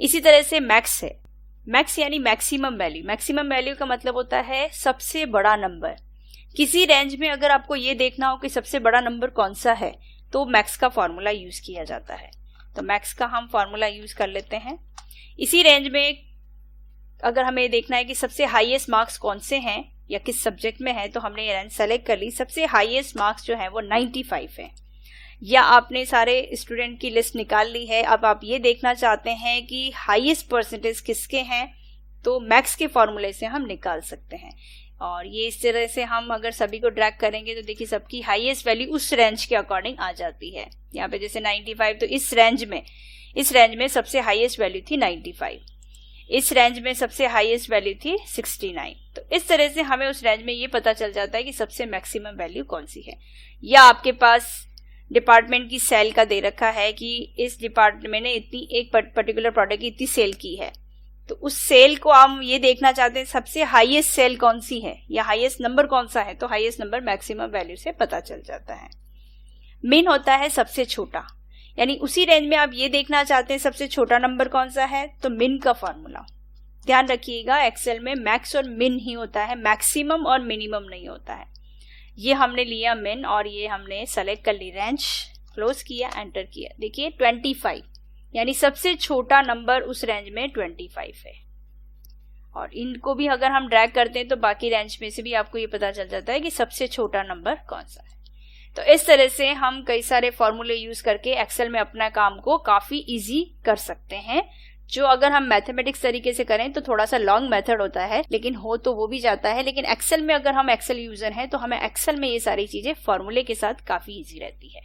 इसी तरह से मैक्स है, मैक्स यानी मैक्सिमम वैल्यू। मैक्सिमम वैल्यू का मतलब होता है सबसे बड़ा नंबर। किसी रेंज में अगर आपको ये देखना हो कि सबसे बड़ा नंबर कौन सा है तो मैक्स का फॉर्मूला यूज किया जाता है। तो मैक्स का हम फॉर्मूला यूज कर लेते हैं। इसी रेंज में अगर हमें देखना है कि सबसे हाईएस्ट मार्क्स कौन से हैं या किस सब्जेक्ट में है, तो हमने ये रेंज सेलेक्ट कर ली। सबसे हाईएस्ट मार्क्स जो है वो 95 है, या आपने सारे स्टूडेंट की लिस्ट निकाल ली है। अब आप ये देखना चाहते हैं कि हाईएस्ट परसेंटेज किसके हैं, तो मैक्स के फॉर्मूले से हम निकाल सकते हैं। और ये इस तरह से हम अगर सभी को ड्रैग करेंगे तो देखिए सबकी हाईएस्ट वैल्यू उस रेंज के अकॉर्डिंग आ जाती है। यहाँ पे जैसे 95, तो इस रेंज में सबसे हाईएस्ट वैल्यू थी 95, इस रेंज में सबसे हाईएस्ट वैल्यू थी 69। तो इस तरह से हमें उस रेंज में ये पता चल जाता है कि सबसे मैक्सिमम वैल्यू कौन सी है। या आपके पास डिपार्टमेंट की सेल का दे रखा है कि इस डिपार्टमेंट ने इतनी एक पर्टिकुलर प्रोडक्ट की इतनी सेल की है, तो उस सेल को हम ये देखना चाहते हैं सबसे हाईएस्ट सेल कौन सी है या हाईएस्ट नंबर कौन सा है, तो हाईएस्ट नंबर मैक्सिमम वैल्यू से पता चल जाता है। मिन होता है सबसे छोटा, यानी उसी रेंज में आप ये देखना चाहते हैं सबसे छोटा नंबर कौन सा है, तो मिन का फॉर्मूला ध्यान रखिएगा, एक्सेल में मैक्स और मिन ही होता है, मैक्सिमम और मिनिमम नहीं होता है। ये हमने लिया मिन और ये हमने सेलेक्ट कर ली रेंज, क्लोज किया, एंटर किया। देखिए 25, यानी सबसे छोटा नंबर उस रेंज में 25 है। और इनको भी अगर हम ड्रैग करते हैं तो बाकी रेंज में से भी आपको ये पता चल जाता है कि सबसे छोटा नंबर कौन सा है। तो इस तरह से हम कई सारे फॉर्मूले यूज करके एक्सेल में अपना काम को काफी इजी कर सकते हैं। जो अगर हम मैथमेटिक्स तरीके से करें तो थोड़ा सा लॉन्ग मेथड होता है, लेकिन हो तो वो भी जाता है। लेकिन एक्सेल में अगर हम एक्सेल यूजर हैं तो हमें एक्सेल में ये सारी चीजें फॉर्मूले के साथ काफी इजी रहती है।